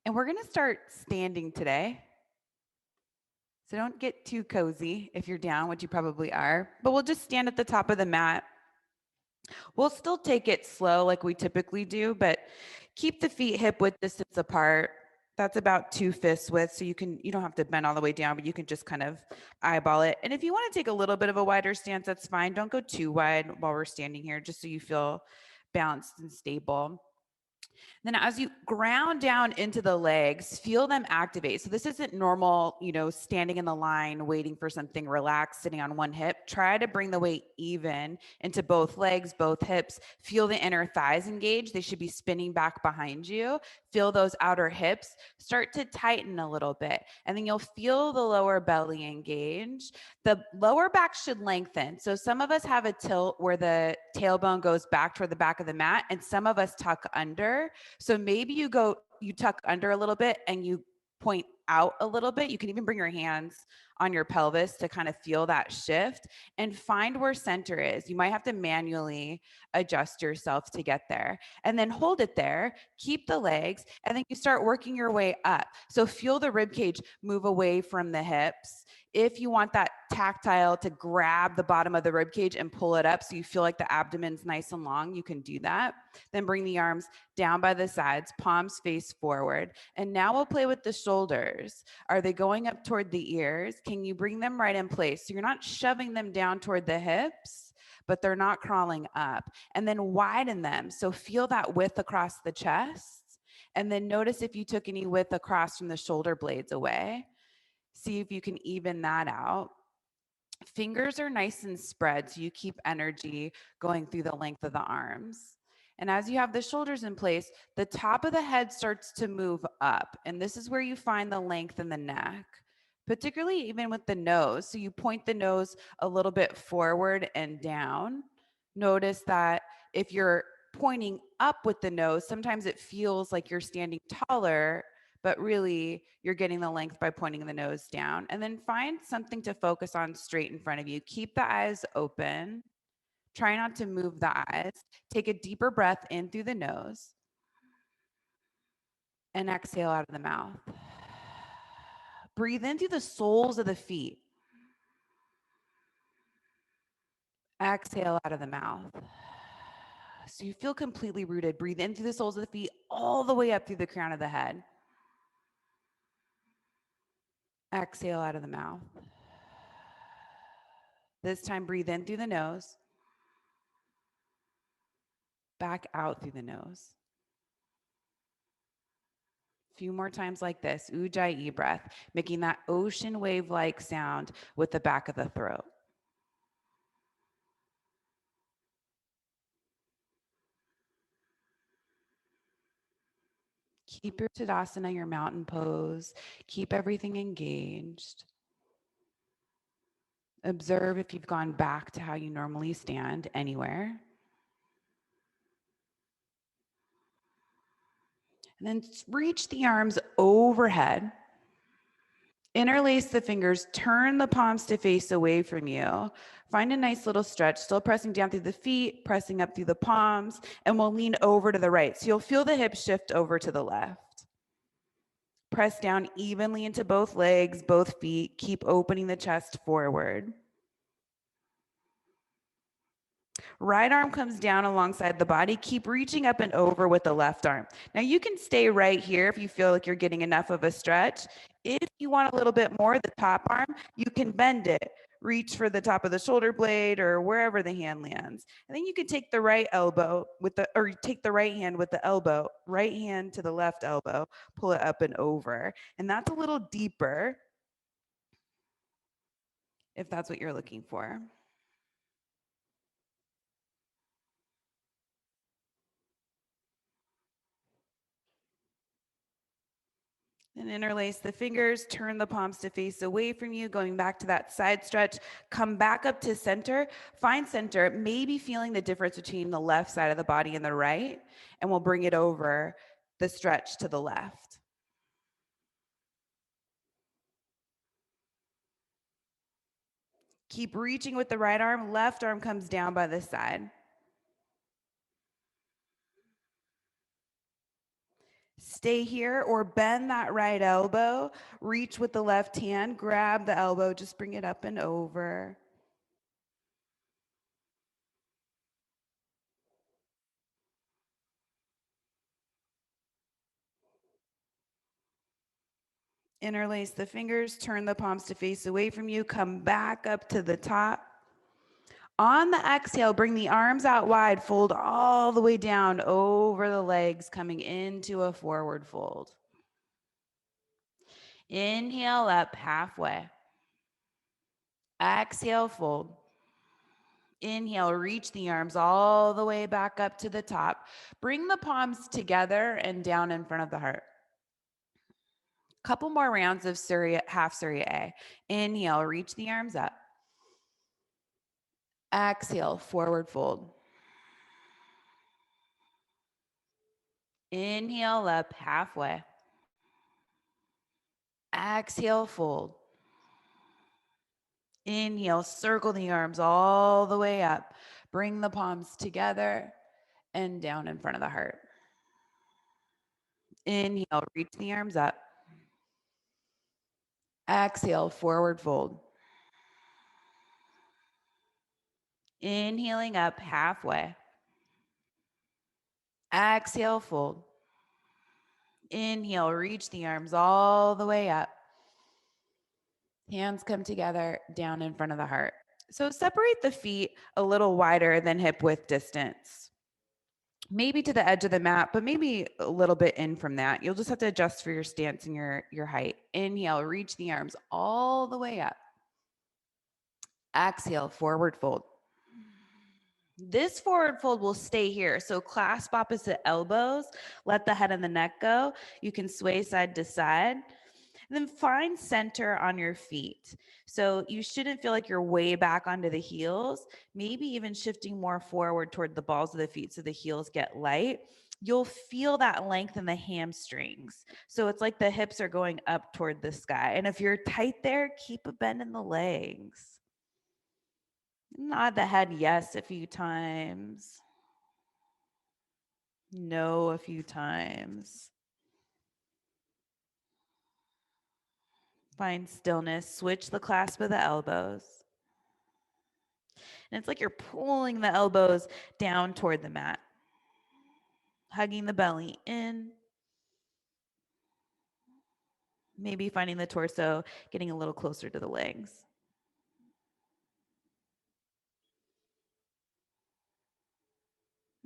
And we're going to start standing today. So don't get too cozy if you're down, which you probably are, but we'll just stand at the top of the mat. We'll still take it slow like we typically do, but keep the feet hip width distance apart. That's about 2 fists width, so you don't have to bend all the way down, but you can just kind of eyeball it. And if you want to take a little bit of a wider stance, that's fine. Don't go too wide while we're standing here, just so you feel balanced and stable. Then as you ground down into the legs, feel them activate. So this isn't normal, standing in the line, waiting for something, relaxed, sitting on one hip. Try to bring the weight even into both legs, both hips. Feel the inner thighs engage. They should be spinning back behind you. Feel those outer hips start to tighten a little bit. And then you'll feel the lower belly engage. The lower back should lengthen. So some of us have a tilt where the tailbone goes back toward the back of the mat, and some of us tuck under. So maybe you tuck under a little bit and you point out a little bit. You can even bring your hands on your pelvis to kind of feel that shift and find where center is. You might have to manually adjust yourself to get there, and then hold it there, keep the legs, and then you start working your way up. So feel the rib cage move away from the hips. If you want that tactile to grab the bottom of the rib cage and pull it up so you feel like the abdomen's nice and long, you can do that. Then bring the arms down by the sides, palms face forward. And now we'll play with the shoulders. Are they going up toward the ears? Can you bring them right in place? So you're not shoving them down toward the hips, but they're not crawling up. And then widen them. So feel that width across the chest. And then notice if you took any width across from the shoulder blades away. See if you can even that out. Fingers are nice and spread, so you keep energy going through the length of the arms. And as you have the shoulders in place, the top of the head starts to move up. And this is where you find the length in the neck, particularly even with the nose. So you point the nose a little bit forward and down. Notice that if you're pointing up with the nose, sometimes it feels like you're standing taller, but really you're getting the length by pointing the nose down. And then find something to focus on straight in front of you. Keep the eyes open. Try not to move the eyes. Take a deeper breath in through the nose and exhale out of the mouth. Breathe in through the soles of the feet. Exhale out of the mouth. So you feel completely rooted. Breathe in through the soles of the feet all the way up through the crown of the head. Exhale out of the mouth. This time, breathe in through the nose. Back out through the nose. A few more times like this, Ujjayi breath, making that ocean wave-like sound with the back of the throat. Keep your Tadasana, your mountain pose. Keep everything engaged. Observe if you've gone back to how you normally stand anywhere. And then reach the arms overhead. Interlace the fingers, turn the palms to face away from you. Find a nice little stretch, still pressing down through the feet, pressing up through the palms, and we'll lean over to the right. So you'll feel the hips shift over to the left. Press down evenly into both legs, both feet. Keep opening the chest forward. Right arm comes down alongside the body. Keep reaching up and over with the left arm. Now you can stay right here if you feel like you're getting enough of a stretch. If you want a little bit more, the top arm, you can bend it. Reach for the top of the shoulder blade or wherever the hand lands. And then you can take the right elbow or take the right hand with the elbow, right hand to the left elbow, pull it up and over. And that's a little deeper if that's what you're looking for. And interlace the fingers, turn the palms to face away from you, going back to that side stretch. Come back up to center, find center, maybe feeling the difference between the left side of the body and the right, and we'll bring it over the stretch to the left. Keep reaching with the right arm, left arm comes down by the side. Stay here or bend that right elbow. Reach with the left hand, grab the elbow, just bring it up and over. Interlace the fingers, turn the palms to face away from you, come back up to the top. On the exhale, bring the arms out wide, fold all the way down over the legs, coming into a forward fold. Inhale up halfway. Exhale, fold. Inhale, reach the arms all the way back up to the top. Bring the palms together and down in front of the heart. Couple more rounds of half Surya A. Inhale, reach the arms up. Exhale, forward fold. Inhale up halfway. Exhale, fold. Inhale, circle the arms all the way up. Bring the palms together and down in front of the heart. Inhale, reach the arms up. Exhale, forward fold. Inhaling up halfway. Exhale, fold. Inhale, reach the arms all the way up. Hands come together down in front of the heart. So separate the feet a little wider than hip width distance. Maybe to the edge of the mat, but maybe a little bit in from that. You'll just have to adjust for your stance and your height. Inhale, reach the arms all the way up. Exhale, forward fold. This forward fold will stay here. So clasp opposite elbows, let the head and the neck go. You can sway side to side. And then find center on your feet. So you shouldn't feel like you're way back onto the heels, maybe even shifting more forward toward the balls of the feet so the heels get light. You'll feel that length in the hamstrings. So it's like the hips are going up toward the sky. And if you're tight there, keep a bend in the legs. Nod the head yes a few times. No a few times. Find stillness. Switch the clasp of the elbows. And it's like you're pulling the elbows down toward the mat. Hugging the belly in. Maybe finding the torso getting a little closer to the legs.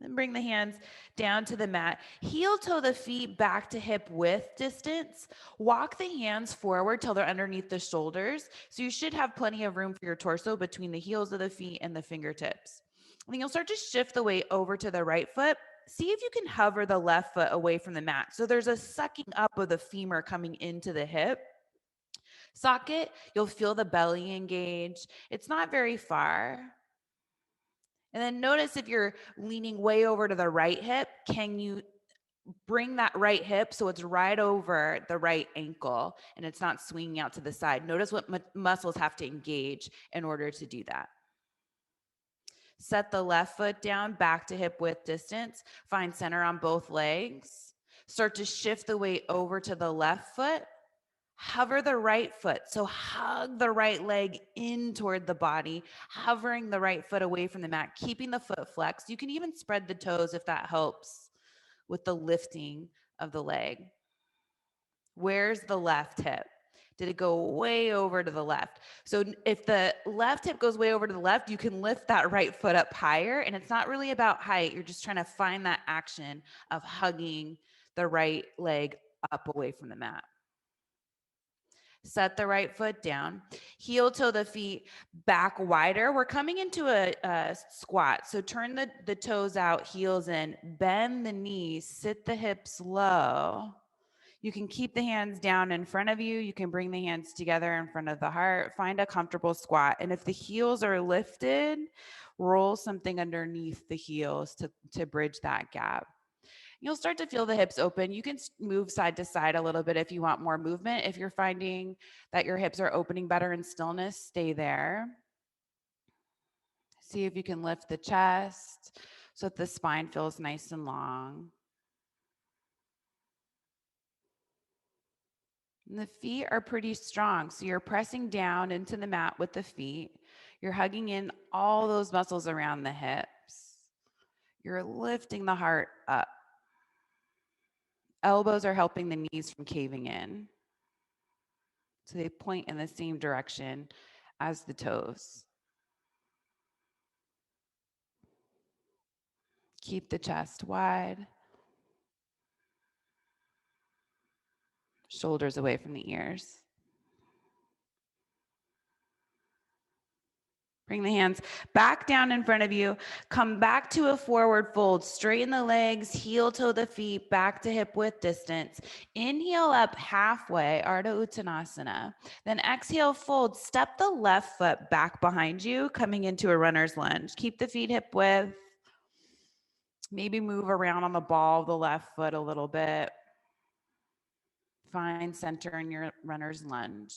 Then bring the hands down to the mat. Heel toe the feet back to hip width distance. Walk the hands forward till they're underneath the shoulders. So you should have plenty of room for your torso between the heels of the feet and the fingertips. And then you'll start to shift the weight over to the right foot. See if you can hover the left foot away from the mat. So there's a sucking up of the femur coming into the hip. Socket, you'll feel the belly engage. It's not very far. And then notice if you're leaning way over to the right hip, can you bring that right hip so it's right over the right ankle and it's not swinging out to the side? Notice what muscles have to engage in order to do that. Set the left foot down, back to hip width distance. Find center on both legs. Start to shift the weight over to the left foot. Hover the right foot. So hug the right leg in toward the body, hovering the right foot away from the mat, keeping the foot flexed. You can even spread the toes if that helps with the lifting of the leg. Where's the left hip? Did it go way over to the left? So if the left hip goes way over to the left, you can lift that right foot up higher. And it's not really about height. You're just trying to find that action of hugging the right leg up away from the mat. Set the right foot down. Heel toe the feet back wider. We're coming into a squat. So turn the toes out, heels in, bend the knees, sit the hips low. You can keep the hands down in front of you. You can bring the hands together in front of the heart. Find a comfortable squat. And if the heels are lifted, roll something underneath the heels to bridge that gap. You'll start to feel the hips open. You can move side to side a little bit if you want more movement. If you're finding that your hips are opening better in stillness, stay there. See if you can lift the chest so that the spine feels nice and long. And the feet are pretty strong. So you're pressing down into the mat with the feet. You're hugging in all those muscles around the hips. You're lifting the heart up. Elbows are helping the knees from caving in. So they point in the same direction as the toes. Keep the chest wide. Shoulders away from the ears. Bring the hands back down in front of you. Come back to a forward fold. Straighten the legs, heel toe the feet, back to hip width distance. Inhale up halfway, Ardha Uttanasana. Then exhale, fold. Step the left foot back behind you, coming into a runner's lunge. Keep the feet hip width. Maybe move around on the ball of the left foot a little bit. Find center in your runner's lunge.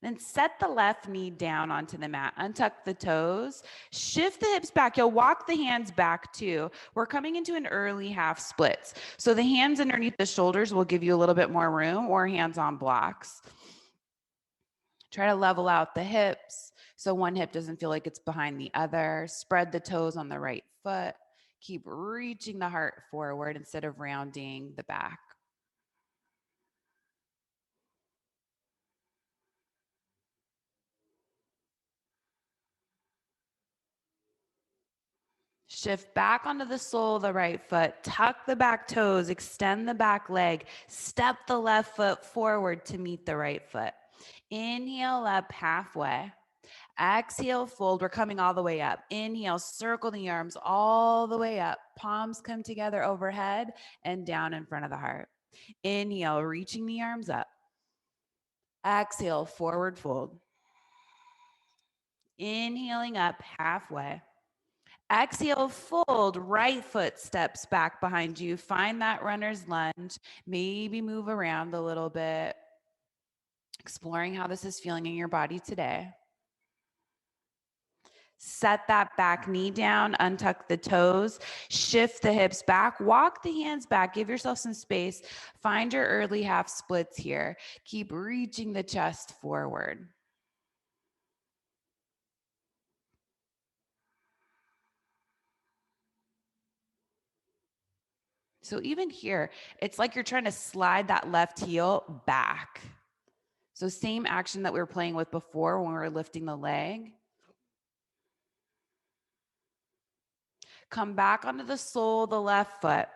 Then set the left knee down onto the mat. Untuck the toes. Shift the hips back. You'll walk the hands back too. We're coming into an early half splits. So the hands underneath the shoulders will give you a little bit more room, or hands on blocks. Try to level out the hips so one hip doesn't feel like it's behind the other. Spread the toes on the right foot. Keep reaching the heart forward instead of rounding the back. Shift back onto the sole of the right foot. Tuck the back toes. Extend the back leg. Step the left foot forward to meet the right foot. Inhale up halfway. Exhale, fold. We're coming all the way up. Inhale, circle the arms all the way up. Palms come together overhead and down in front of the heart. Inhale, reaching the arms up. Exhale, forward fold. Inhaling up halfway. Exhale, fold, right foot steps back behind you. Find that runner's lunge. Maybe move around a little bit. Exploring how this is feeling in your body today. Set that back knee down, untuck the toes, shift the hips back, walk the hands back, give yourself some space. Find your early half splits here. Keep reaching the chest forward. So even here, it's like you're trying to slide that left heel back. So same action that we were playing with before when we were lifting the leg. Come back onto the sole of the left foot.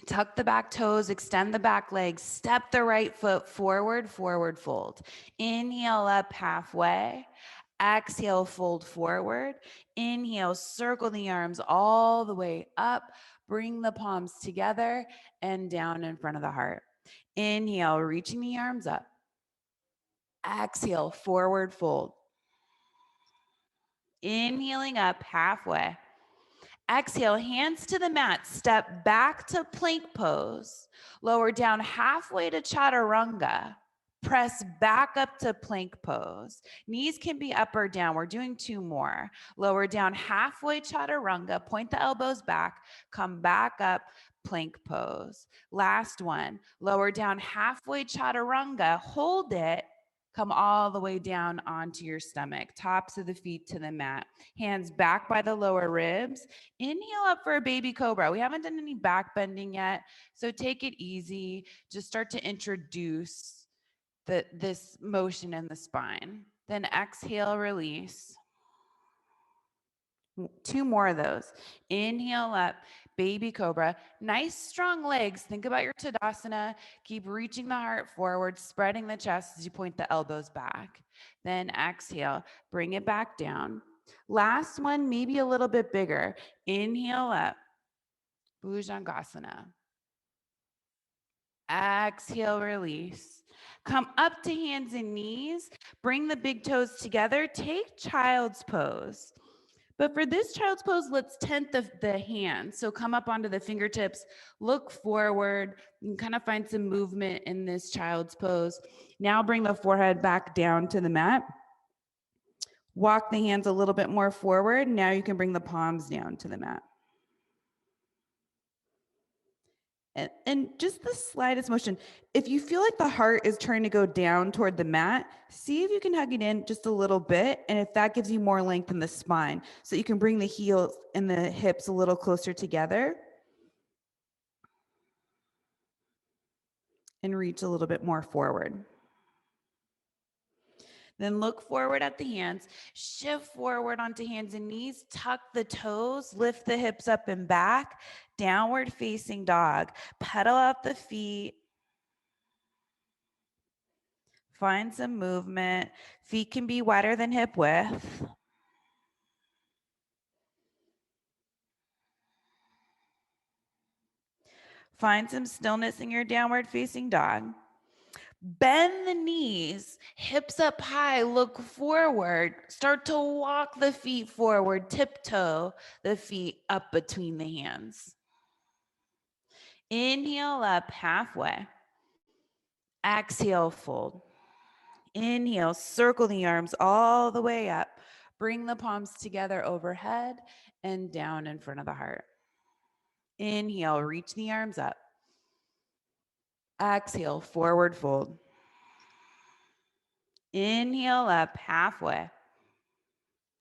Tuck the back toes, extend the back legs, step the right foot forward, forward fold. Inhale up halfway. Exhale, fold forward. Inhale, circle the arms all the way up. Bring the palms together and down in front of the heart. Inhale, reaching the arms up. Exhale, forward fold. Inhaling up halfway. Exhale, hands to the mat. Step back to plank pose. Lower down halfway to chaturanga. Press back up to plank pose. Knees can be up or down. We're doing two more. Lower down halfway chaturanga. Point the elbows back. Come back up, plank pose. Last one. Lower down halfway chaturanga. Hold it. Come all the way down onto your stomach. Tops of the feet to the mat. Hands back by the lower ribs. Inhale up for a baby cobra. We haven't done any back bending yet, so take it easy. Just start to introduce this motion in the spine. Then exhale, release. Two more of those. Inhale up, baby cobra. Nice strong legs. Think about your Tadasana. Keep reaching the heart forward, spreading the chest as you point the elbows back. Then exhale, bring it back down. Last one, maybe a little bit bigger. Inhale up, Bhujangasana. Exhale, release. Come up to hands and knees. Bring the big toes together. Take child's pose. But for this child's pose, let's tent the hands. So come up onto the fingertips, look forward. You can kind of find some movement in this child's pose. Now bring the forehead back down to the mat. Walk the hands a little bit more forward. Now you can bring the palms down to the mat. And just the slightest motion. If you feel like the heart is trying to go down toward the mat, see if you can hug it in just a little bit. And if that gives you more length in the spine, so you can bring the heels and the hips a little closer together and reach a little bit more forward. Then look forward at the hands, shift forward onto hands and knees, tuck the toes, lift the hips up and back, downward facing dog, pedal out the feet. Find some movement. Feet can be wider than hip width. Find some stillness in your downward facing dog. Bend the knees, hips up high, look forward. Start to walk the feet forward, tiptoe the feet up between the hands. Inhale up halfway. Exhale, fold. Inhale, circle the arms all the way up. Bring the palms together overhead and down in front of the heart. Inhale, reach the arms up. Exhale, forward fold. Inhale up halfway.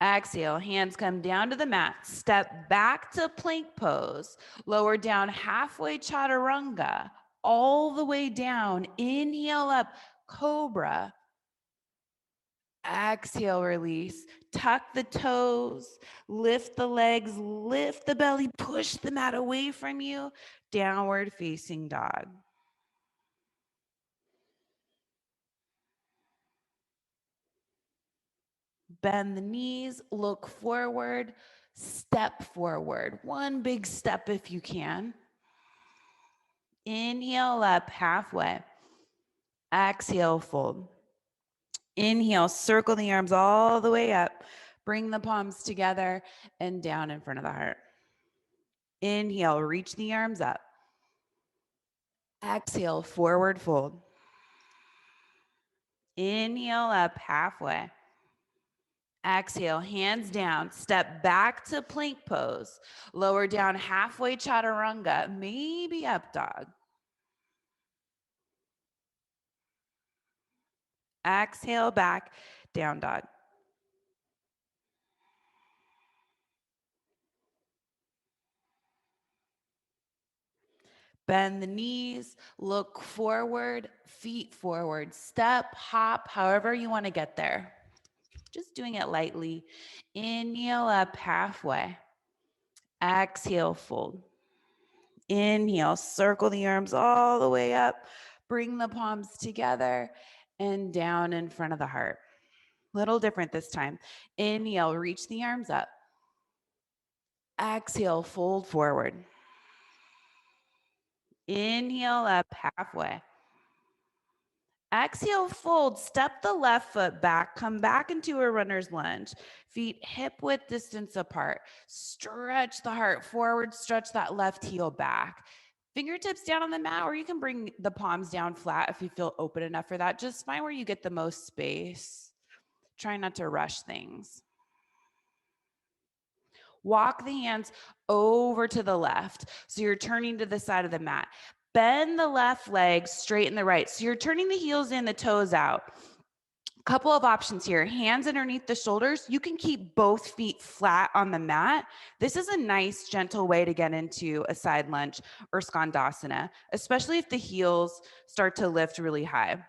Exhale, hands come down to the mat. Step back to plank pose. Lower down halfway chaturanga. All the way down. Inhale up, cobra. Exhale, release. Tuck the toes. Lift the legs. Lift the belly. Push the mat away from you. Downward facing dog. Bend the knees, look forward, step forward. One big step if you can. Inhale up halfway. Exhale, fold. Inhale, circle the arms all the way up. Bring the palms together and down in front of the heart. Inhale, reach the arms up. Exhale, forward fold. Inhale up halfway. Exhale, hands down, step back to plank pose. Lower down halfway chaturanga, maybe up dog. Exhale, back, down dog. Bend the knees, look forward, feet forward, step, hop, however you want to get there. Just doing it lightly. Inhale up halfway. Exhale, fold. Inhale, circle the arms all the way up. Bring the palms together and down in front of the heart. Little different this time. Inhale, reach the arms up. Exhale, fold forward. Inhale up halfway. Exhale, fold, step the left foot back, come back into a runner's lunge. Feet hip width distance apart. Stretch the heart forward, stretch that left heel back. Fingertips down on the mat, or you can bring the palms down flat if you feel open enough for that. Just find where you get the most space. Try not to rush things. Walk the hands over to the left. So you're turning to the side of the mat. Bend the left leg, straighten the right. So you're turning the heels in, the toes out. Couple of options here. Hands underneath the shoulders. You can keep both feet flat on the mat. This is a nice, gentle way to get into a side lunge or skandasana, especially if the heels start to lift really high.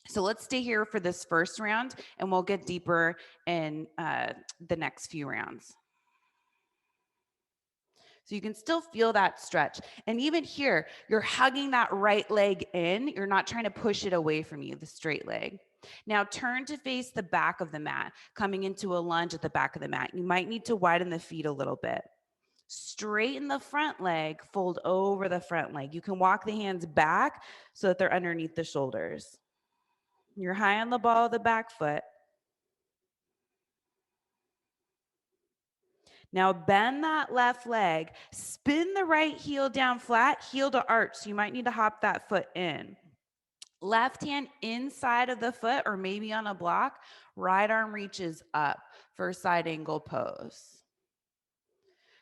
So let's stay here for this first round, and we'll get deeper in the next few rounds. So you can still feel that stretch. And even here, you're hugging that right leg in. You're not trying to push it away from you, the straight leg. Now turn to face the back of the mat, coming into a lunge at the back of the mat. You might need to widen the feet a little bit. Straighten the front leg, fold over the front leg. You can walk the hands back so that they're underneath the shoulders. You're high on the ball of the back foot. Now bend that left leg, spin the right heel down flat, heel to arch. So you might need to hop that foot in. Left hand inside of the foot or maybe on a block, right arm reaches up for side angle pose.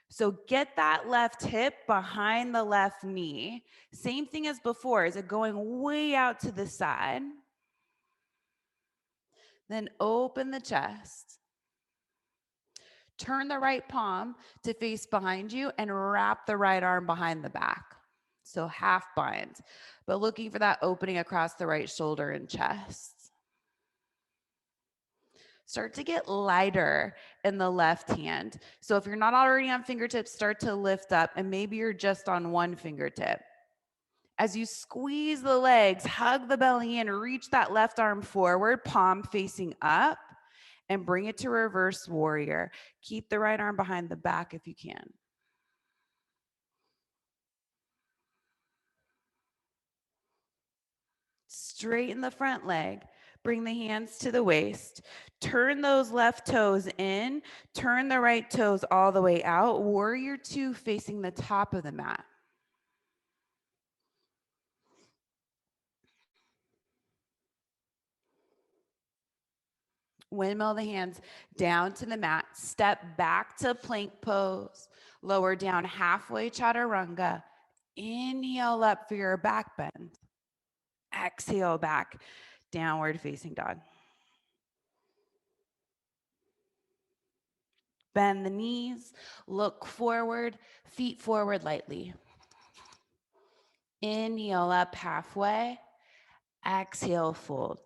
So get that left hip behind the left knee. Same thing as before. Is it going way out to the side? Then open the chest. Turn the right palm to face behind you and wrap the right arm behind the back. So half bind, but looking for that opening across the right shoulder and chest. Start to get lighter in the left hand. So if you're not already on fingertips, start to lift up, and maybe you're just on one fingertip. As you squeeze the legs, hug the belly in, reach that left arm forward, palm facing up, and bring it to reverse warrior. Keep the right arm behind the back if you can. Straighten the front leg. Bring the hands to the waist. Turn those left toes in. Turn the right toes all the way out. Warrior two facing the top of the mat. Windmill the hands down to the mat. Step back to plank pose. Lower down halfway chaturanga. Inhale up for your back bend. Exhale back, downward facing dog. Bend the knees, look forward, feet forward lightly. Inhale up halfway, exhale fold.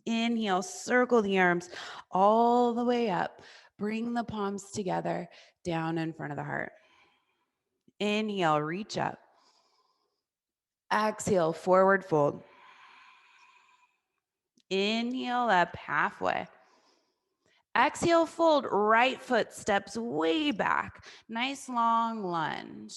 Inhale, circle the arms all the way up. Bring the palms together, down in front of the heart. Inhale, reach up. Exhale, forward fold. Inhale up halfway. Exhale, fold, right foot steps way back. Nice long lunge.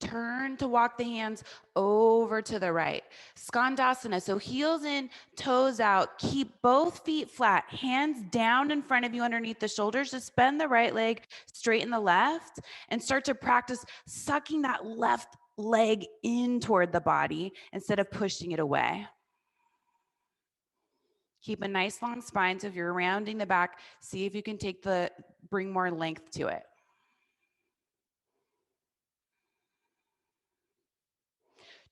Turn to walk the hands over to the right. Skandasana, so heels in, toes out. Keep both feet flat, hands down in front of you underneath the shoulders. Just bend the right leg, straighten the left, and start to practice sucking that left leg in toward the body instead of pushing it away. Keep a nice long spine. So if you're rounding the back, see if you can bring more length to it.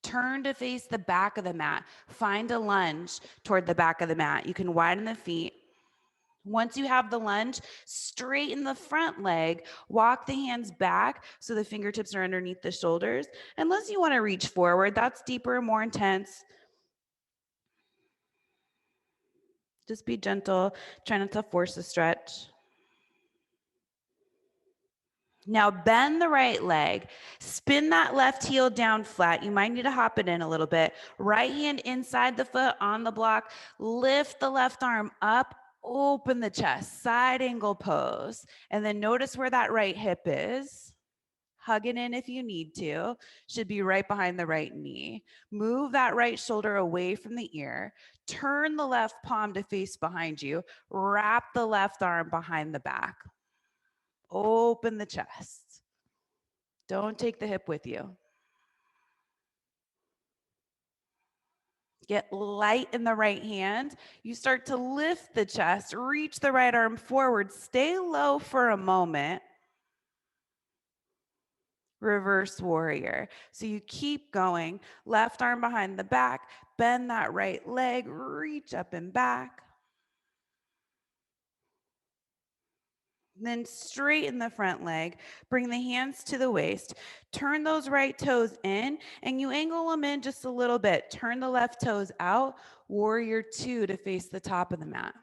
Turn to face the back of the mat. Find a lunge toward the back of the mat. You can widen the feet. Once you have the lunge, straighten the front leg. Walk the hands back so the fingertips are underneath the shoulders. Unless you want to reach forward, that's deeper, more intense. Just be gentle. Try not to force a stretch. Now bend the right leg, spin that left heel down flat. You might need to hop it in a little bit. Right hand inside the foot on the block. Lift the left arm up, open the chest, side angle pose. And then notice where that right hip is. Hug it in if you need to. Should be right behind the right knee. Move that right shoulder away from the ear. Turn the left palm to face behind you. Wrap the left arm behind the back. Open the chest. Don't take the hip with you. Get light in the right hand. You start to lift the chest, reach the right arm forward, stay low for a moment. Reverse warrior. So you keep going, left arm behind the back, bend that right leg, reach up and back. Then straighten the front leg, bring the hands to the waist, turn those right toes in, and you angle them in just a little bit. Turn the left toes out, warrior two to face the top of the mat.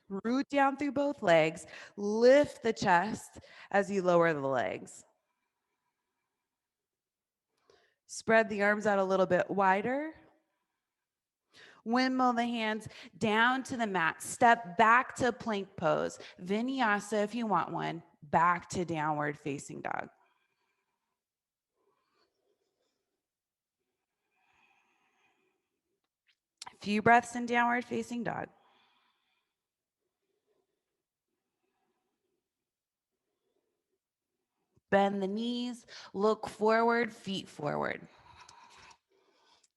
Root down through both legs, lift the chest as you lower the legs. Spread the arms out a little bit wider. Windmill the hands down to the mat. Step back to plank pose. Vinyasa if you want one. Back to downward facing dog. A few breaths in downward facing dog. Bend the knees, look forward, feet forward.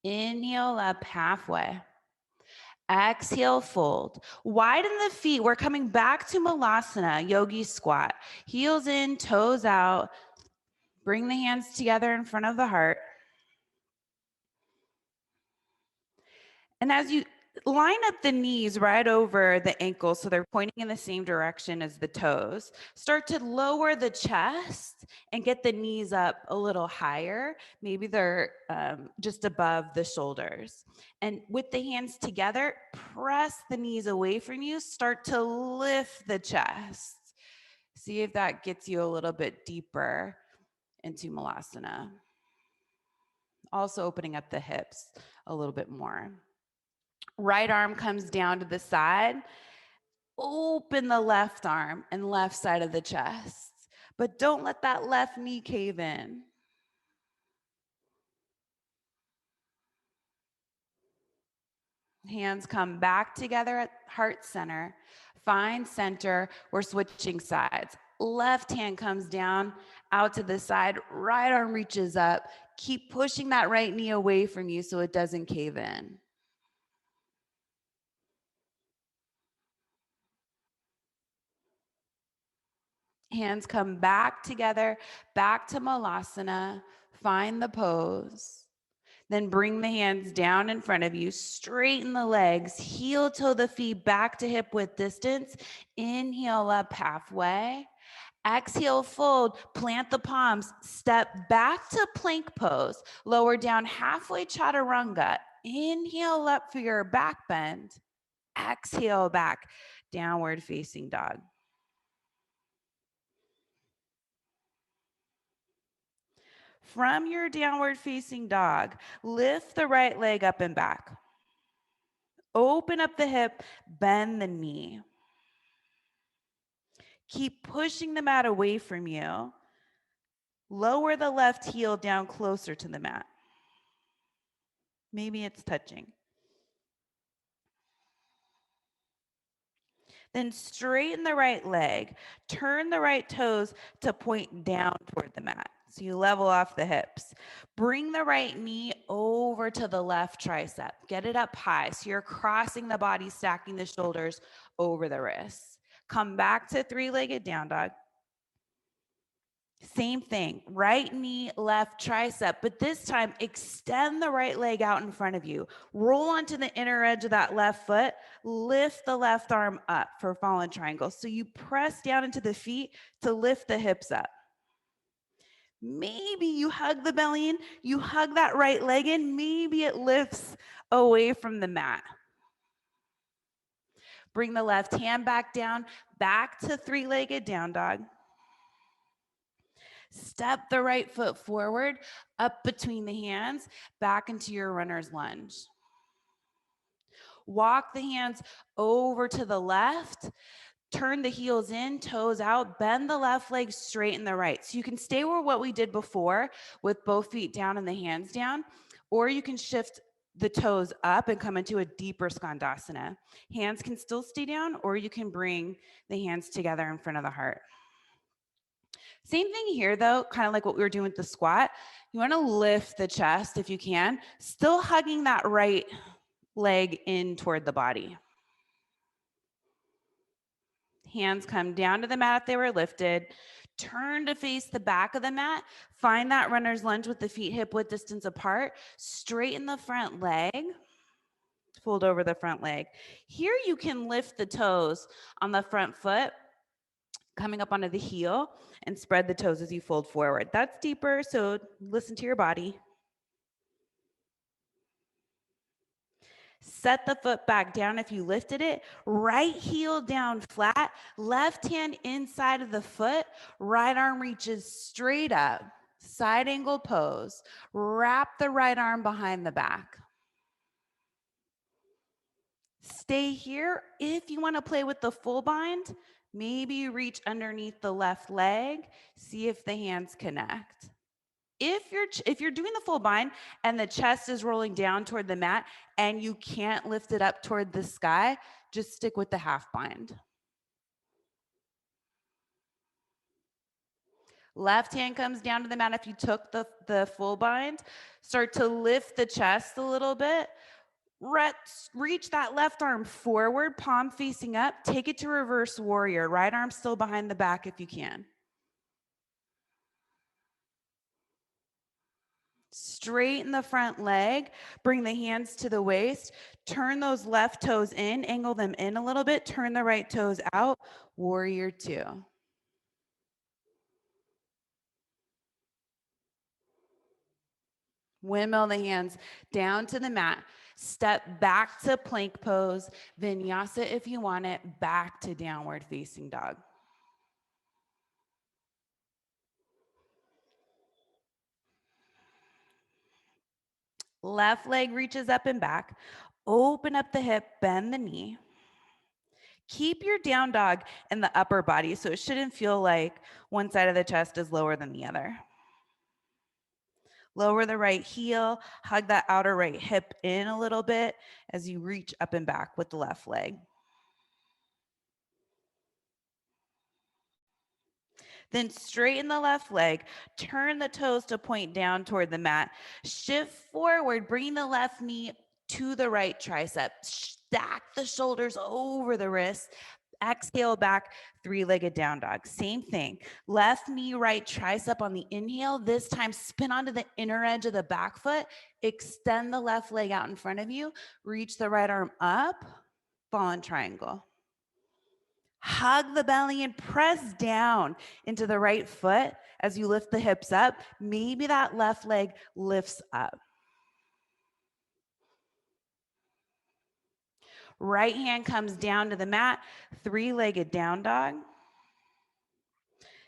Inhale up halfway. Exhale, fold. Widen the feet. We're coming back to Malasana, Yogi squat. Heels in, toes out. Bring the hands together in front of the heart. And as you line up the knees right over the ankles so they're pointing in the same direction as the toes, start to lower the chest and get the knees up a little higher. Maybe they're just above the shoulders. And with the hands together, press the knees away from you. Start to lift the chest. See if that gets you a little bit deeper into Malasana. Also opening up the hips a little bit more. Right arm comes down to the side. Open the left arm and left side of the chest, but don't let that left knee cave in. Hands come back together at heart center. Find center. We're switching sides. Left hand comes down out to the side. Right arm reaches up. Keep pushing that right knee away from you so it doesn't cave in. Hands come back together, back to Malasana. Find the pose. Then bring the hands down in front of you, straighten the legs, heel toe the feet back to hip width distance. Inhale up halfway. Exhale, fold, plant the palms, step back to plank pose, lower down halfway chaturanga. Inhale up for your back bend. Exhale back, downward facing dog. From your downward facing dog, lift the right leg up and back. Open up the hip, bend the knee. Keep pushing the mat away from you. Lower the left heel down closer to the mat. Maybe it's touching. Then straighten the right leg. Turn the right toes to point down toward the mat. So you level off the hips. Bring the right knee over to the left tricep. Get it up high. So you're crossing the body, stacking the shoulders over the wrists. Come back to three-legged down dog. Same thing, right knee, left tricep, but this time extend the right leg out in front of you. Roll onto the inner edge of that left foot, lift the left arm up for fallen triangle. So you press down into the feet to lift the hips up. Maybe you hug the belly in, you hug that right leg in, maybe it lifts away from the mat. Bring the left hand back down, back to three-legged down dog. Step the right foot forward, up between the hands, back into your runner's lunge. Walk the hands over to the left, turn the heels in, toes out, bend the left leg, straighten the right. So you can stay where what we did before with both feet down and the hands down, or you can shift the toes up and come into a deeper skandasana. Hands can still stay down, or you can bring the hands together in front of the heart. Same thing here though, kind of like what we were doing with the squat. You want to lift the chest if you can, still hugging that right leg in toward the body. Hands come down to the mat if they were lifted. Turn to face the back of the mat. Find that runner's lunge with the feet hip width distance apart. Straighten the front leg. Fold over the front leg. Here you can lift the toes on the front foot, coming up onto the heel, and spread the toes as you fold forward. That's deeper, so listen to your body. Set the foot back down if you lifted it. Right heel down flat, left hand inside of the foot, right arm reaches straight up, side angle pose. Wrap the right arm behind the back. Stay here. If you want to play with the full bind, maybe you reach underneath the left leg, see if the hands connect. If you're doing the full bind and the chest is rolling down toward the mat and you can't lift it up toward the sky, just stick with the half bind. Left hand comes down to the mat. If you took the full bind, start to lift the chest a little bit. Reach that left arm forward, palm facing up. Take it to reverse warrior. Right arm still behind the back if you can. Straighten the front leg. Bring the hands to the waist. Turn those left toes in. Angle them in a little bit. Turn the right toes out. Warrior two. Windmill the hands down to the mat. Step back to plank pose. Vinyasa if you want it. Back to downward facing dog. Left leg reaches up and back. Open up the hip, bend the knee. Keep your down dog in the upper body, so it shouldn't feel like one side of the chest is lower than the other. Lower the right heel, hug that outer right hip in a little bit as you reach up and back with the left leg. Then straighten the left leg, turn the toes to point down toward the mat. Shift forward, bring the left knee to the right tricep. Stack the shoulders over the wrists. Exhale back, three-legged down dog. Same thing. Left knee, right tricep on the inhale. This time, spin onto the inner edge of the back foot. Extend the left leg out in front of you. Reach the right arm up. Fallen triangle. Hug the belly and press down into the right foot as you lift the hips up. Maybe that left leg lifts up. Right hand comes down to the mat, three-legged down dog.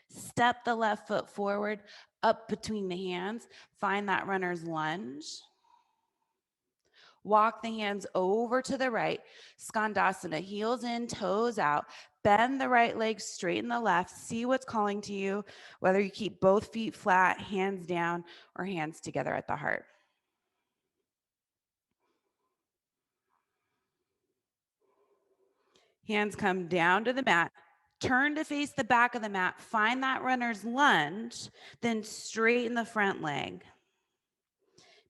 Step the left foot forward, up between the hands. Find that runner's lunge. Walk the hands over to the right. Skandasana, heels in, toes out. Bend the right leg, straighten the left. See what's calling to you, whether you keep both feet flat, hands down, or hands together at the heart. Hands come down to the mat. Turn to face the back of the mat. Find that runner's lunge. Then straighten the front leg.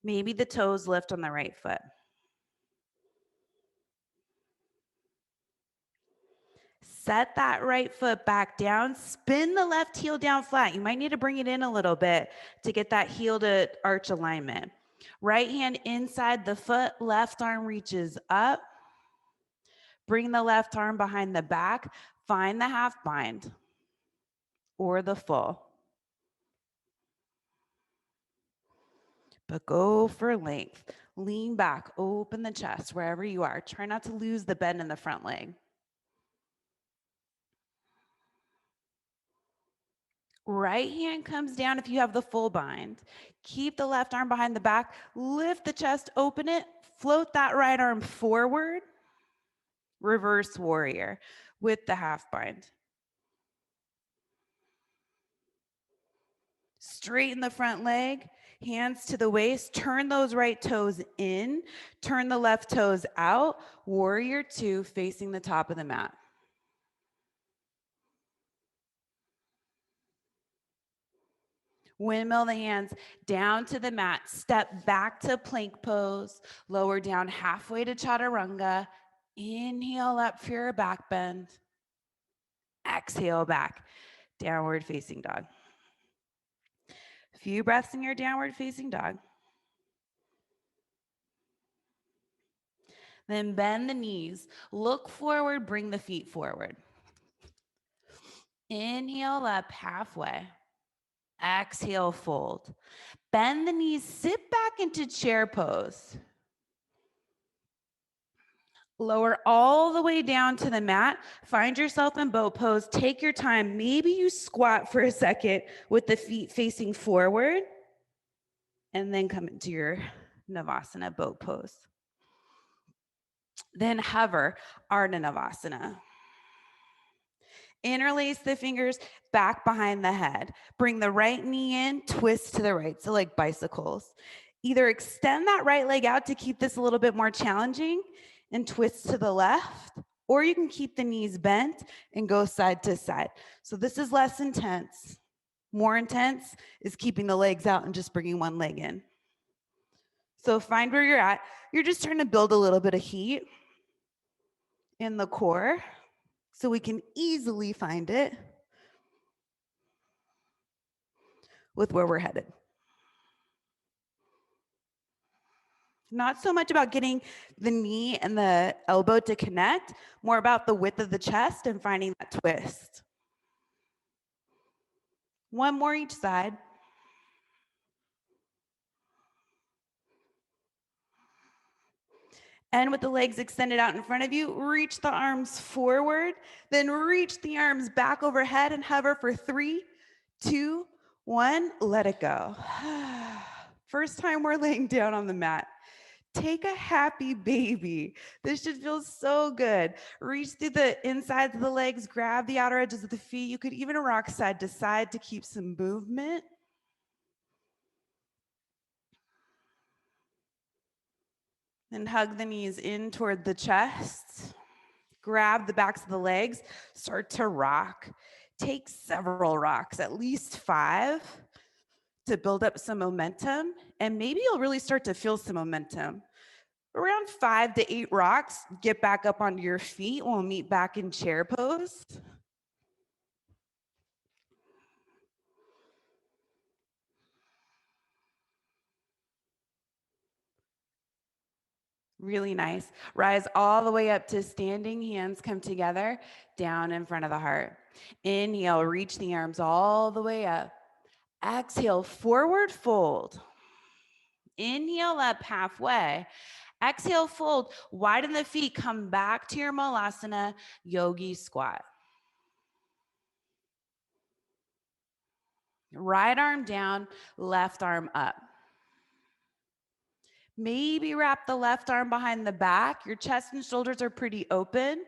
Maybe the toes lift on the right foot. Set that right foot back down. Spin the left heel down flat. You might need to bring it in a little bit to get that heel to arch alignment. Right hand inside the foot. Left arm reaches up. Bring the left arm behind the back. Find the half bind or the full. But go for length. Lean back, open the chest wherever you are. Try not to lose the bend in the front leg. Right hand comes down if you have the full bind. Keep the left arm behind the back. Lift the chest, open it. Float that right arm forward. Reverse warrior with the half bind. Straighten the front leg. Hands to the waist, turn those right toes in, turn the left toes out. Warrior two, facing the top of the mat. Windmill the hands down to the mat, step back to plank pose, lower down halfway to chaturanga. Inhale up for your back bend. Exhale back, downward facing dog. A few breaths in your downward facing dog. Then bend the knees, look forward, bring the feet forward. Inhale up halfway. Exhale, fold. Bend the knees, sit back into chair pose. Lower all the way down to the mat. Find yourself in boat pose. Take your time. Maybe you squat for a second with the feet facing forward and then come into your Navasana boat pose. Then hover, Ardha Navasana. Interlace the fingers back behind the head. Bring the right knee in, twist to the right, so like bicycles. Either extend that right leg out to keep this a little bit more challenging and twist to the left, or you can keep the knees bent and go side to side. So this is less intense. More intense is keeping the legs out and just bringing one leg in. So find where you're at. You're just trying to build a little bit of heat in the core so we can easily find it with where we're headed. Not so much about getting the knee and the elbow to connect, more about the width of the chest and finding that twist. One more each side. And with the legs extended out in front of you, reach the arms forward, then reach the arms back overhead and hover for 3, 2, 1, let it go. First time we're laying down on the mat. Take a happy baby. This should feel so good. Reach through the insides of the legs, grab the outer edges of the feet. You could even rock side to side to keep some movement. And hug the knees in toward the chest. Grab the backs of the legs, start to rock. Take several rocks, at least 5, to build up some momentum. And maybe you'll really start to feel some momentum. Around 5 to 8 rocks, get back up onto your feet. We'll meet back in chair pose. Really nice. Rise all the way up to standing. Hands come together, down in front of the heart. Inhale, reach the arms all the way up. Exhale, forward fold. Inhale up halfway. Exhale, fold. Widen the feet. Come back to your Malasana Yogi squat. Right arm down, left arm up. Maybe wrap the left arm behind the back. Your chest and shoulders are pretty open.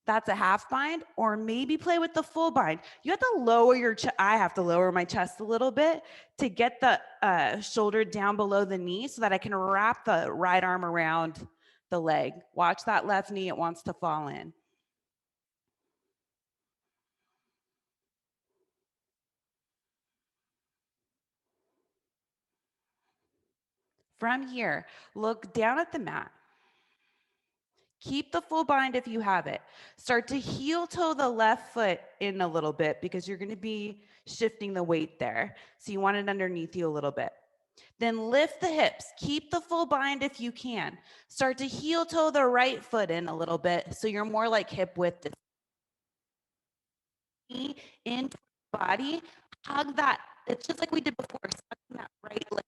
That's a half bind, or maybe play with the full bind. You have to lower your chest. I have to lower my chest a little bit to get the shoulder down below the knee so that I can wrap the right arm around the leg. Watch that left knee, it wants to fall in. From here, look down at the mat. Keep the full bind if you have it. Start to heel toe the left foot in a little bit because you're going to be shifting the weight there. So you want it underneath you a little bit. Then lift the hips. Keep the full bind if you can. Start to heel toe the right foot in a little bit so you're more like hip width. Into the body. Hug that. It's just like we did before. That right leg.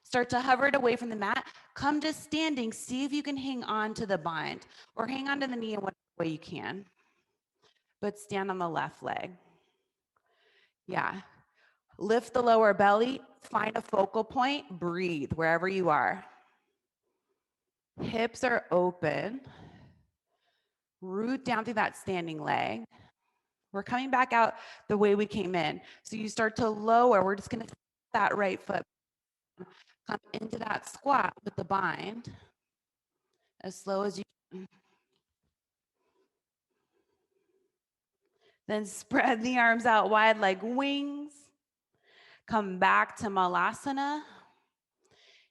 Start to hover it away from the mat. Come to standing. See if you can hang on to the bind or hang on to the knee in whatever way you can. But stand on the left leg. Yeah. Lift the lower belly. Find a focal point. Breathe wherever you are. Hips are open. Root down through that standing leg. We're coming back out the way we came in. So you start to lower. We're just going to that right foot. Come into that squat with the bind as slow as you can. Then spread the arms out wide like wings. Come back to Malasana.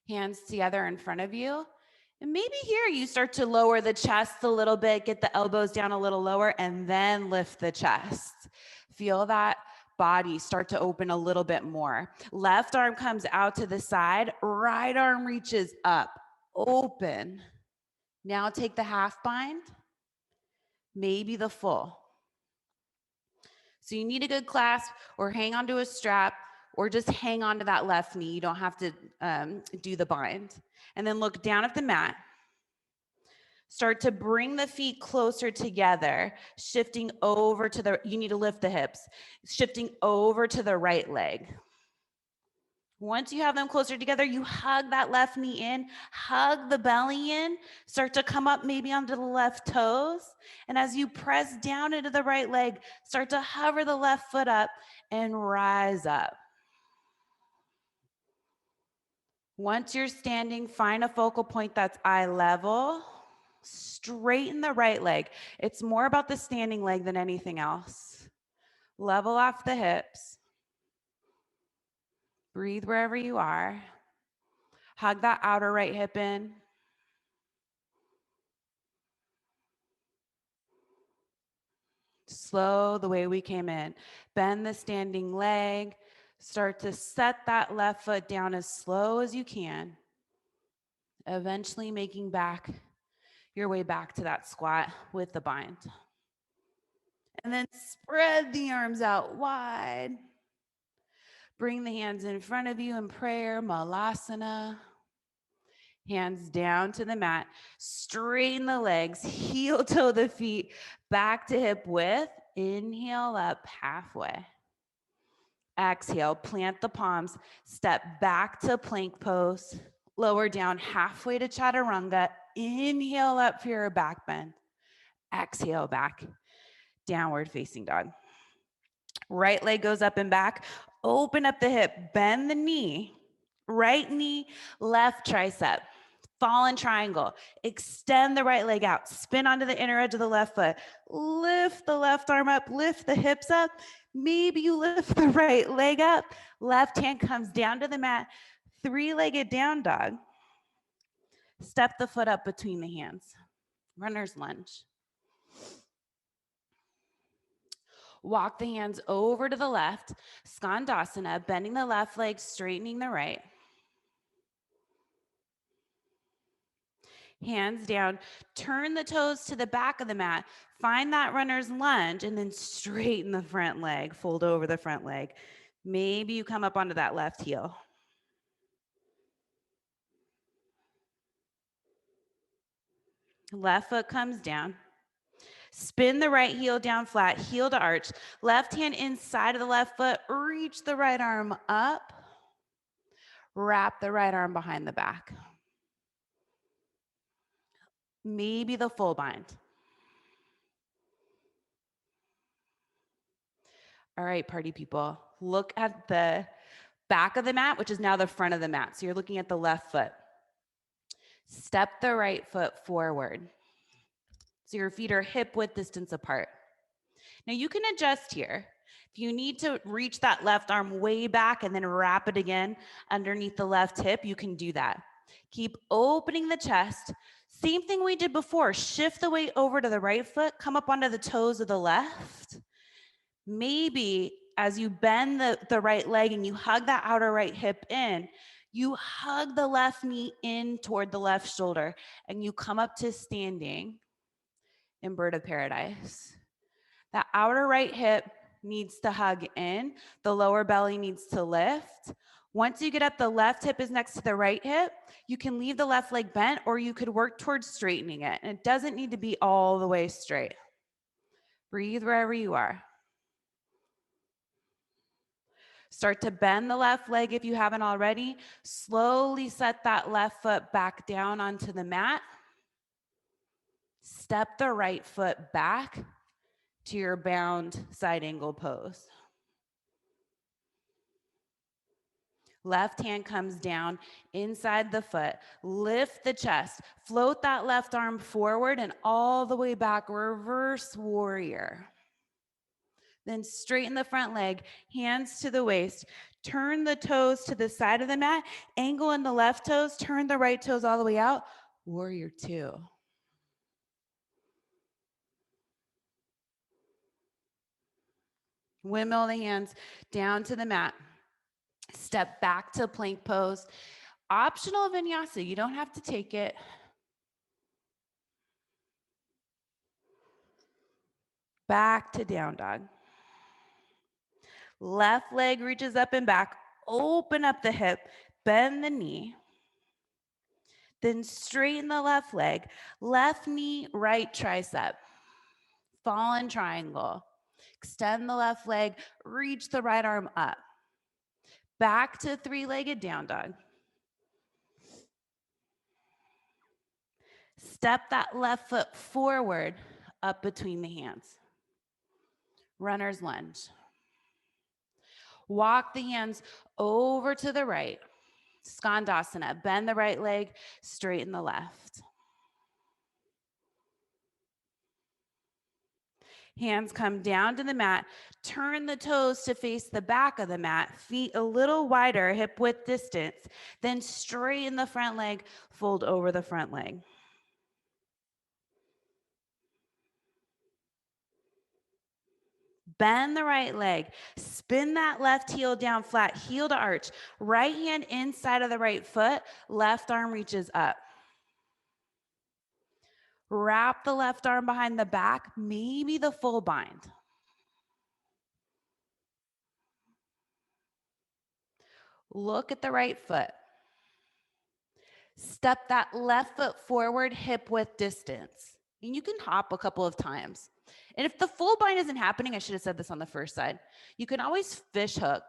Hands together in front of you. And maybe here you start to lower the chest a little bit, get the elbows down a little lower, and then lift the chest. Feel that body start to open a little bit more. Left arm comes out to the side, right arm reaches up, open. Now take the half bind, maybe the full. So you need a good clasp or hang onto a strap or just hang onto that left knee. You don't have to do the bind. And then look down at the mat. Start to bring the feet closer together, shifting over to the, you need to lift the hips, shifting over to the right leg. Once you have them closer together, you hug that left knee in, hug the belly in, start to come up maybe onto the left toes. And as you press down into the right leg, start to hover the left foot up and rise up. Once you're standing, find a focal point that's eye level. Straighten the right leg. It's more about the standing leg than anything else. Level off the hips. Breathe wherever you are. Hug that outer right hip in. Slow the way we came in. Bend the standing leg. Start to set that left foot down as slow as you can. Eventually making your way back to that squat with the bind. And then spread the arms out wide. Bring the hands in front of you in prayer, Malasana. Hands down to the mat. Straighten the legs, heel toe the feet, back to hip width. Inhale up halfway. Exhale, plant the palms, step back to plank pose. Lower down halfway to chaturanga. Inhale up for your back bend. Exhale back, downward facing dog. Right leg goes up and back. Open up the hip, bend the knee. Right knee, left tricep. Fallen triangle. Extend the right leg out. Spin onto the inner edge of the left foot. Lift the left arm up. Lift the hips up. Maybe you lift the right leg up. Left hand comes down to the mat. Three-legged down dog. Step the foot up between the hands. Runner's lunge. Walk the hands over to the left. Skandasana, bending the left leg, straightening the right. Hands down, turn the toes to the back of the mat. Find that runner's lunge and then straighten the front leg. Fold over the front leg. Maybe you come up onto that left heel. Left foot comes down. Spin the right heel down flat, heel to arch. Left hand inside of the left foot. Reach the right arm up. Wrap the right arm behind the back. Maybe the full bind. All right, party people, look at the back of the mat, which is now the front of the mat. So you're looking at the left foot. Step the right foot forward. So your feet are hip width distance apart. Now you can adjust here. If you need to reach that left arm way back and then wrap it again underneath the left hip, you can do that. Keep opening the chest. Same thing we did before. Shift the weight over to the right foot, come up onto the toes of the left. Maybe as you bend the right leg and you hug that outer right hip in, you hug the left knee in toward the left shoulder and you come up to standing in bird of paradise. That outer right hip needs to hug in. The lower belly needs to lift. Once you get up, the left hip is next to the right hip. You can leave the left leg bent or you could work towards straightening it. And it doesn't need to be all the way straight. Breathe wherever you are. Start to bend the left leg if you haven't already. Slowly set that left foot back down onto the mat. Step the right foot back to your bound side angle pose. Left hand comes down inside the foot. Lift the chest. Float that left arm forward and all the way back, reverse warrior. Then straighten the front leg, hands to the waist. Turn the toes to the side of the mat. Angle in the left toes. Turn the right toes all the way out. Warrior two. Windmill the hands down to the mat. Step back to plank pose. Optional vinyasa. You don't have to take it. Back to down dog. Left leg reaches up and back. Open up the hip. Bend the knee. Then straighten the left leg. Left knee, right tricep. Fallen triangle. Extend the left leg. Reach the right arm up. Back to three-legged down dog. Step that left foot forward up between the hands. Runner's lunge. Walk the hands over to the right. Skandasana. Bend the right leg, straighten the left. Hands come down to the mat. Turn the toes to face the back of the mat. Feet a little wider, hip width distance. Then straighten the front leg, fold over the front leg. Bend the right leg. Spin that left heel down flat, heel to arch. Right hand inside of the right foot. Left arm reaches up. Wrap the left arm behind the back, maybe the full bind. Look at the right foot. Step that left foot forward, hip width distance. And you can hop a couple of times. And if the full bind isn't happening, I should have said this on the first side, you can always fish hook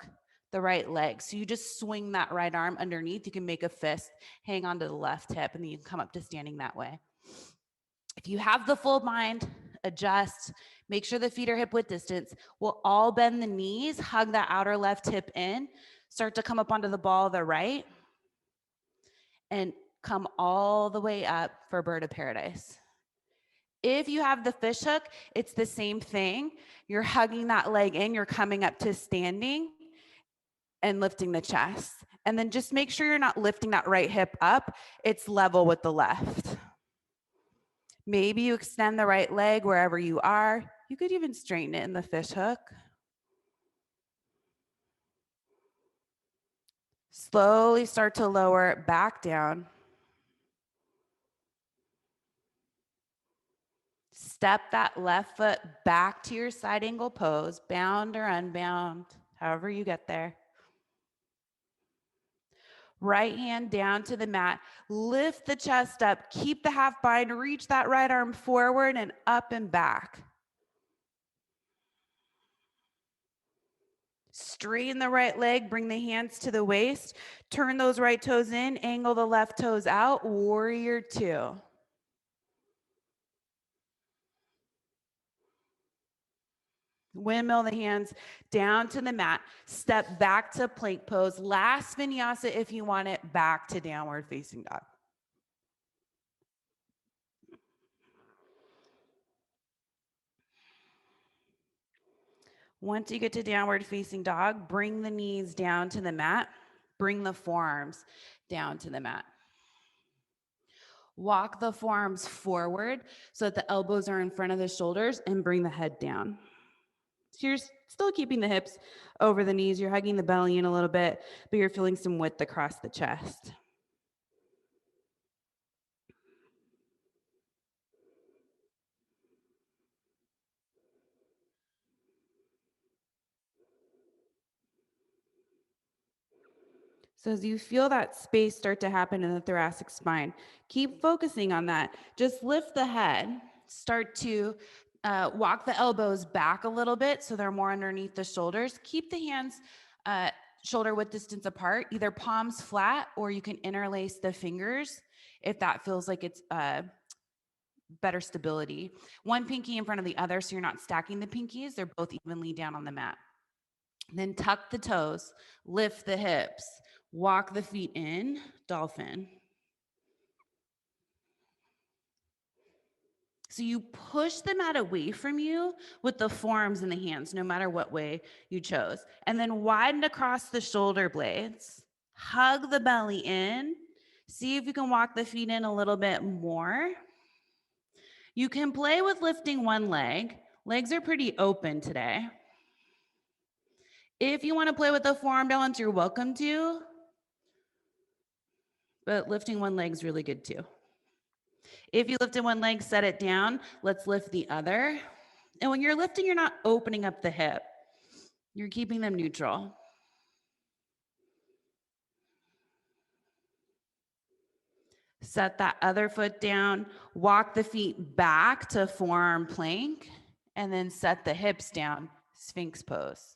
the right leg. So you just swing that right arm underneath. You can make a fist, hang onto the left hip, and then you can come up to standing that way. If you have the full bind, adjust, make sure the feet are hip width distance. We'll all bend the knees, hug that outer left hip in, start to come up onto the ball of the right, and come all the way up for bird of paradise. If you have the fish hook, it's the same thing. You're hugging that leg in, you're coming up to standing and lifting the chest. And then just make sure you're not lifting that right hip up. It's level with the left. Maybe you extend the right leg wherever you are. You could even straighten it in the fish hook. Slowly start to lower it back down. Step that left foot back to your side angle pose, bound or unbound, however you get there. Right hand down to the mat, lift the chest up, keep the half bind, reach that right arm forward and up and back. Straighten the right leg, bring the hands to the waist, turn those right toes in, angle the left toes out, warrior two. Windmill the hands down to the mat, step back to plank pose. Last vinyasa if you want it, back to downward facing dog. Once you get to downward facing dog, bring the knees down to the mat, bring the forearms down to the mat. Walk the forearms forward so that the elbows are in front of the shoulders and bring the head down. So you're still keeping the hips over the knees. You're hugging the belly in a little bit, but you're feeling some width across the chest. So as you feel that space start to happen in the thoracic spine, keep focusing on that. Just lift the head, start to walk the elbows back a little bit so they're more underneath the shoulders. Keep the hands shoulder width distance apart, either palms flat or you can interlace the fingers if that feels like it's better stability. One pinky in front of the other so you're not stacking the pinkies. They're both evenly down on the mat. Then tuck the toes, lift the hips, walk the feet in, dolphin. So you push the mat away from you with the forearms and the hands, no matter what way you chose. And then widen across the shoulder blades. Hug the belly in. See if you can walk the feet in a little bit more. You can play with lifting one leg. Legs are pretty open today. If you want to play with the forearm balance, you're welcome to. But lifting one leg is really good too. If you lifted one leg, set it down. Let's lift the other. And when you're lifting, you're not opening up the hip. You're keeping them neutral. Set that other foot down. Walk the feet back to forearm plank. And then set the hips down, Sphinx pose.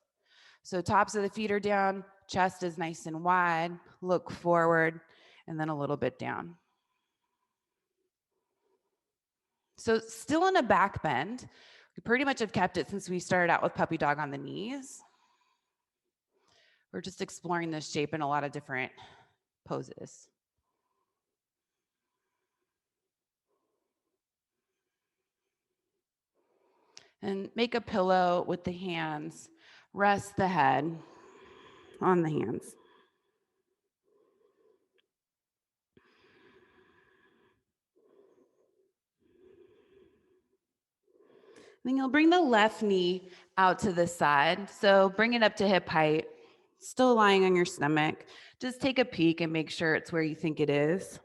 So tops of the feet are down. Chest is nice and wide. Look forward. And then a little bit down. So still in a back bend. We pretty much have kept it since we started out with puppy dog on the knees. We're just exploring this shape in a lot of different poses. And make a pillow with the hands. Rest the head on the hands. Then you'll bring the left knee out to the side. So bring it up to hip height, still lying on your stomach. Just take a peek and make sure it's where you think it is.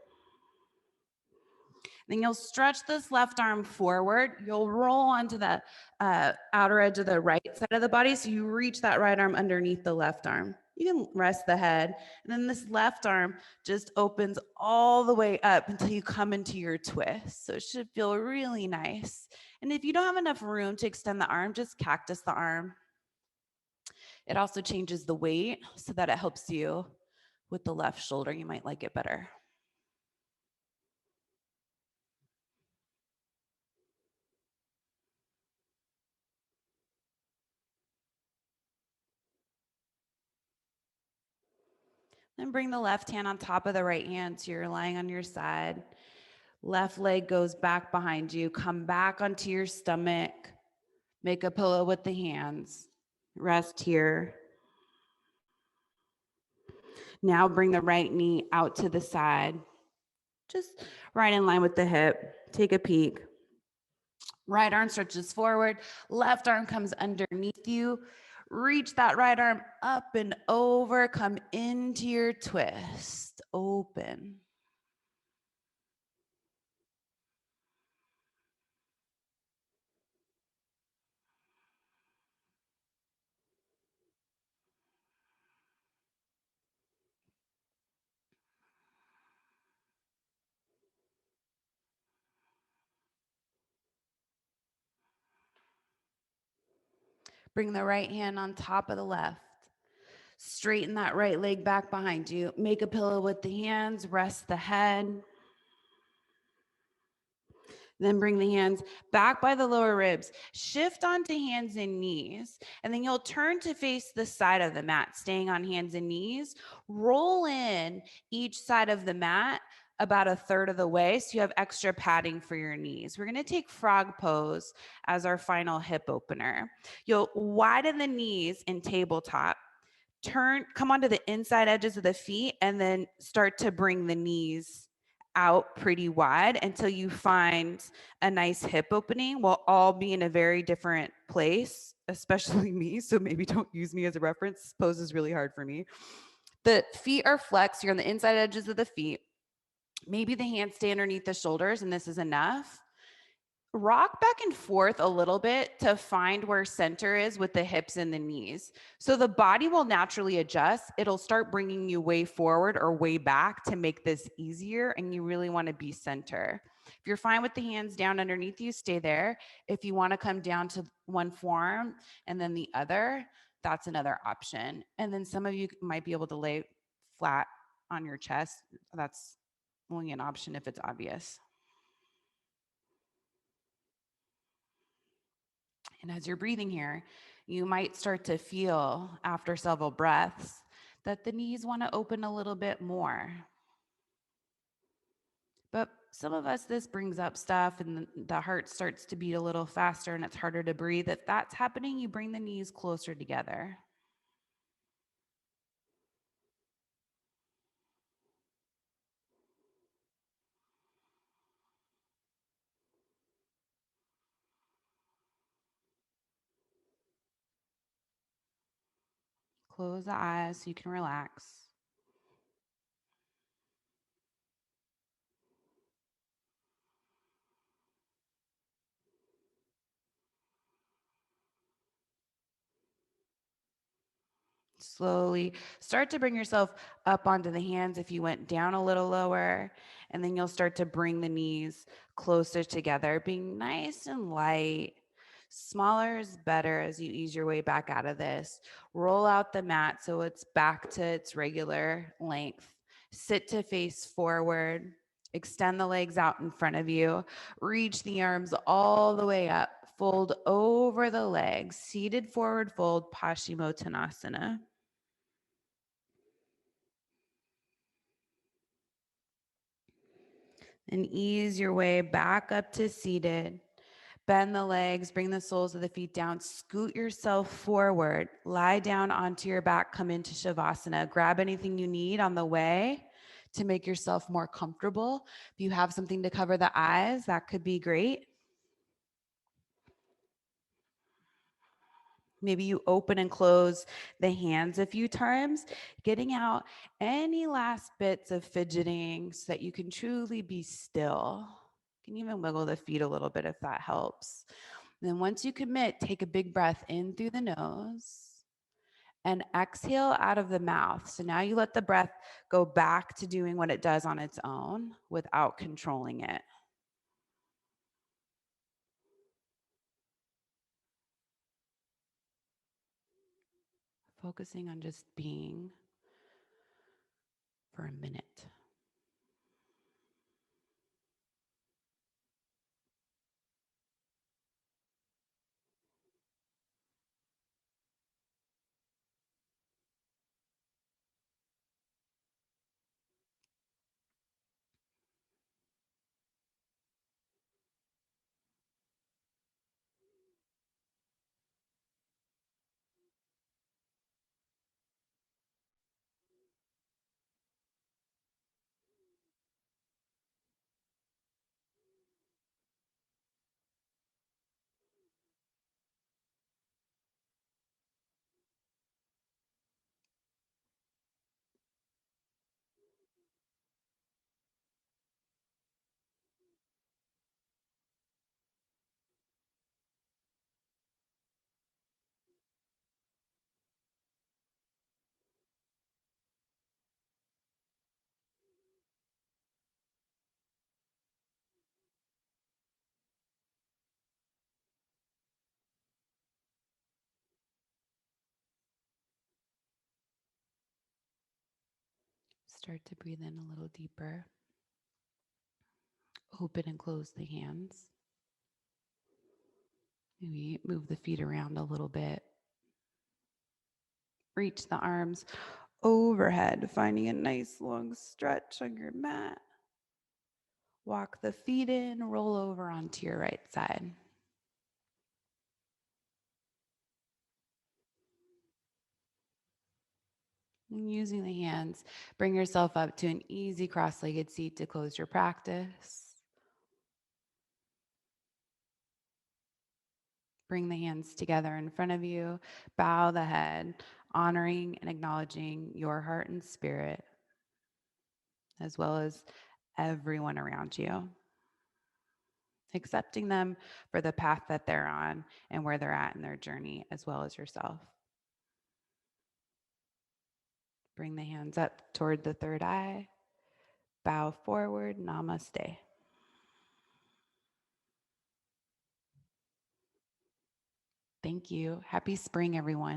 Then you'll stretch this left arm forward. You'll roll onto the outer edge of the right side of the body. So you reach that right arm underneath the left arm. You can rest the head. And then this left arm just opens all the way up until you come into your twist. So it should feel really nice. And if you don't have enough room to extend the arm, just cactus the arm. It also changes the weight so that it helps you with the left shoulder. You might like it better. Then bring the left hand on top of the right hand so you're lying on your side. Left leg goes back behind you. Come back onto your stomach. Make a pillow with the hands. Rest here. Now bring the right knee out to the side. Just right in line with the hip. Take a peek. Right arm stretches forward. Left arm comes underneath you. Reach that right arm up and over. Come into your twist. Open. Bring the right hand on top of the left. Straighten that right leg back behind you. Make a pillow with the hands. Rest the head. Then bring the hands back by the lower ribs. Shift onto hands and knees. And then you'll turn to face the side of the mat, staying on hands and knees. Roll in each side of the mat about a third of the way so you have extra padding for your knees. We're going to take frog pose as our final hip opener. You'll widen the knees in tabletop. Come onto the inside edges of the feet and then start to bring the knees out pretty wide until you find a nice hip opening. We'll all be in a very different place, especially me. So maybe don't use me as a reference. This pose is really hard for me. The feet are flexed. You're on the inside edges of the feet. Maybe the hands stay underneath the shoulders and this is enough. Rock back and forth a little bit to find where center is with the hips and the knees. So the body will naturally adjust. It'll start bringing you way forward or way back to make this easier. And you really want to be center. If you're fine with the hands down underneath you, stay there. If you want to come down to one forearm and then the other, that's another option. And then some of you might be able to lay flat on your chest. That's only an option if it's obvious. And as you're breathing here, you might start to feel after several breaths that the knees want to open a little bit more. But some of us, this brings up stuff and the heart starts to beat a little faster and it's harder to breathe. If that's happening, you bring the knees closer together. Close the eyes so you can relax. Slowly start to bring yourself up onto the hands if you went down a little lower, and then you'll start to bring the knees closer together, being nice and light. Smaller is better as you ease your way back out of this. Roll out the mat so it's back to its regular length. Sit to face forward. Extend the legs out in front of you. Reach the arms all the way up. Fold over the legs. Seated forward fold, Paschimottanasana. And ease your way back up to seated. Bend the legs, bring the soles of the feet down, scoot yourself forward, lie down onto your back, come into Shavasana. Grab anything you need on the way to make yourself more comfortable. If you have something to cover the eyes, that could be great. Maybe you open and close the hands a few times, getting out any last bits of fidgeting so that you can truly be still. You can even wiggle the feet a little bit if that helps. And then once you commit, take a big breath in through the nose and exhale out of the mouth. So now you let the breath go back to doing what it does on its own without controlling it. Focusing on just being for a minute. Start to breathe in a little deeper. Open and close the hands. Maybe move the feet around a little bit. Reach the arms overhead, finding a nice long stretch on your mat. Walk the feet in, roll over onto your right side. And using the hands, bring yourself up to an easy cross-legged seat to close your practice. Bring the hands together in front of you. Bow the head, honoring and acknowledging your heart and spirit, as well as everyone around you. Accepting them for the path that they're on and where they're at in their journey, as well as yourself. Bring the hands up toward the third eye. Bow forward. Namaste. Thank you. Happy spring, everyone.